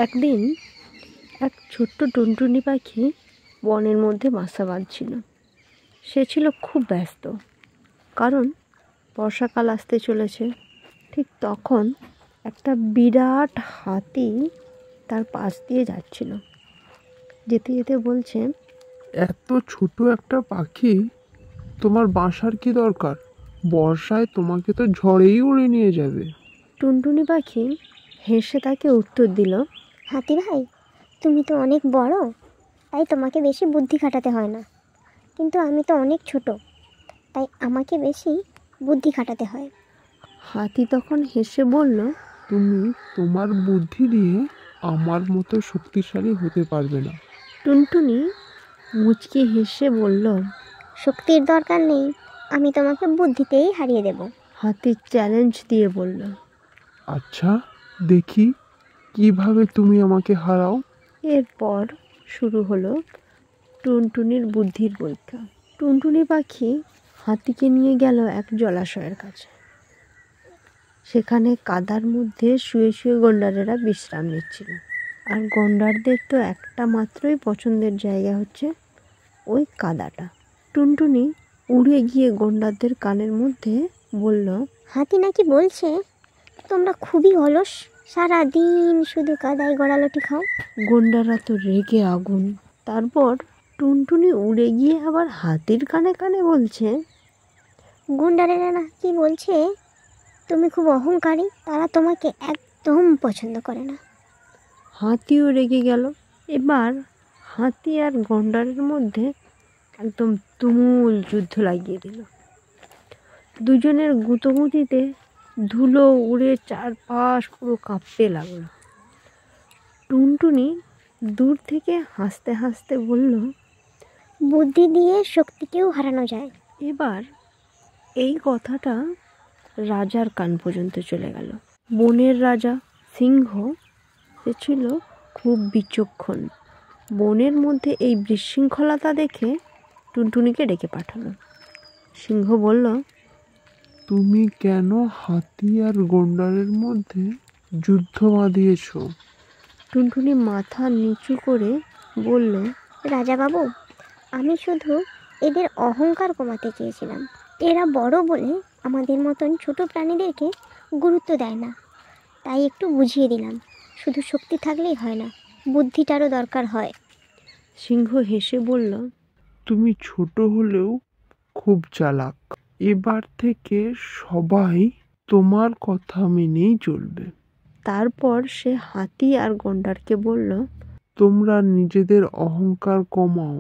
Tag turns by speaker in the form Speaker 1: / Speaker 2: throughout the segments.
Speaker 1: একদিন এক ছোট্ট টুনটুনি পাখি বনের মধ্যে বাসা বাঁধছিল। সে ছিল খুব ব্যস্ত, কারণ বর্ষাকাল আসতে চলেছে। ঠিক তখন একটা বিরাট হাতি তার পাশ দিয়ে যাচ্ছিল। যেতে যেতে বলছে,
Speaker 2: এত ছোট একটা পাখি, তোমার বাসার কি দরকার? বর্ষায় তোমাকে তো ঝড়েই উড়ে নিয়ে যাবে।
Speaker 1: টুনটুনি পাখি হেসে তাকে উত্তর দিল,
Speaker 3: হাতি ভাই, তুমি তো অনেক বড়, তাই তোমাকে বেশি বুদ্ধি খাটাতে হয় না। কিন্তু আমি তো অনেক ছোট, তাই আমাকে বেশি বুদ্ধি খাটাতে হয়।
Speaker 1: হাতি তখন হেসে বলল,
Speaker 2: তুমি তোমার বুদ্ধি দিয়ে আমার মতো শক্তিশালী হতে পারবে না।
Speaker 1: টুনটুনি মুচকি হেসে বলল,
Speaker 3: শক্তির দরকার নেই, আমি তোমাকে বুদ্ধিতেই হারিয়ে দেব।
Speaker 1: হাতি চ্যালেঞ্জ দিয়ে বলল।
Speaker 2: আচ্ছা, দেখি কিভাবে তুমি আমাকে হারাও।
Speaker 1: এরপর শুরু হলো টুনটুনির বুদ্ধির পরীক্ষা। টুনটুনি পাখি হাতিকে নিয়ে গেল এক জলাশয়ের কাছে। সেখানে কাদার মধ্যে শুয়ে শুয়ে গন্ডারেরা বিশ্রাম নিচ্ছিল। আর গন্ডারদের তো একটা মাত্রই পছন্দের জায়গা হচ্ছে ওই কাদাটা। টুনটুনি উড়ে গিয়ে গন্ডারদের কানের মধ্যে বলল,
Speaker 3: হাতি নাকি বলছে তোমরা খুবই অলস, সারাদিন শুধু কাদায় গড়ালটি খাও।
Speaker 1: গন্ডাররা তো রেগে আগুন। তারপর টুনটুনি উড়ে গিয়ে আবার হাতির কানে কানে বলছে,
Speaker 3: গুন্ডারেরা নাকি বলছে তুমি খুব অহংকারী, তারা তোমাকে একদম পছন্দ করে না।
Speaker 1: হাতিও রেগে গেল। এবার হাতি আর গন্ডারের মধ্যে একদম তুমুল যুদ্ধ লাগিয়ে দিল। দুজনের গুঁতোগুঁতিতে ধুলো উড়ে চারপাশ পুরো কাঁপতে লাগলো। টুনটুনি দূর থেকে হাসতে হাসতে বলল,
Speaker 3: বুদ্ধি দিয়ে শক্তিকেও হারানো যায়।
Speaker 1: এবার এই কথাটা রাজার কান পর্যন্ত চলে গেল। বনের রাজা সিংহ, সে ছিল খুব বিচক্ষণ। বনের মধ্যে এই বিশৃঙ্খলতা দেখে টুনটুনিকে ডেকে পাঠালো। সিংহ বলল,
Speaker 2: তুমি কেন হাতি আর গন্ডারের মধ্যে যুদ্ধ বাঁধিয়েছ?
Speaker 1: টুনটুনি মাথা নিচু করে বলল,
Speaker 3: রাজা বাবু, আমি শুধু এদের অহংকার কমাতে চেয়েছিলাম। এরা বড় বলে আমাদের মতন ছোট প্রাণীদেরকে গুরুত্ব দেয় না, তাই একটু বুঝিয়ে দিলাম। শুধু শক্তি থাকলেই হয় না, বুদ্ধিটারও দরকার হয়।
Speaker 1: সিংহ হেসে বলল,
Speaker 2: তুমি ছোট হলেও খুব চালাক। এবার থেকে সবাই তোমার কথা মেনেই চলবে।
Speaker 1: তারপর সে হাতি আর গন্ডারকে বলল,
Speaker 2: তোমরা নিজেদের অহংকার কমাও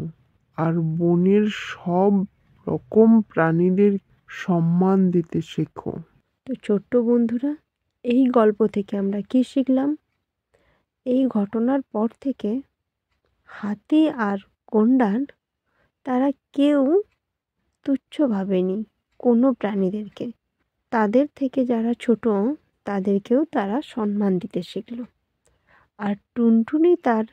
Speaker 2: আর বনের সব রকম প্রাণীদের সম্মান দিতে শেখো।
Speaker 1: তো ছোট্ট বন্ধুরা, এই গল্প থেকে আমরা কি শিখলাম? এই ঘটনার পর থেকে হাতি আর গন্ডার তারা কেউ তুচ্ছ ভাবেনি কোনো প্রাণীদেরকে। তাদের থেকে যারা ছোট তাদেরকেও তারা সম্মান দিতে শিখল। আর টুনটুনি তার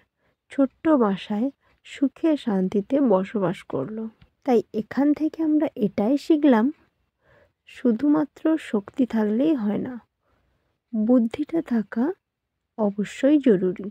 Speaker 1: ছোট্ট বাসায় সুখে শান্তিতে বসবাস করলো। তাই এখান থেকে আমরা এটাই শিখলাম, শুধুমাত্র শক্তি থাকলেই হয় না, বুদ্ধিটা থাকা অবশ্যই জরুরি।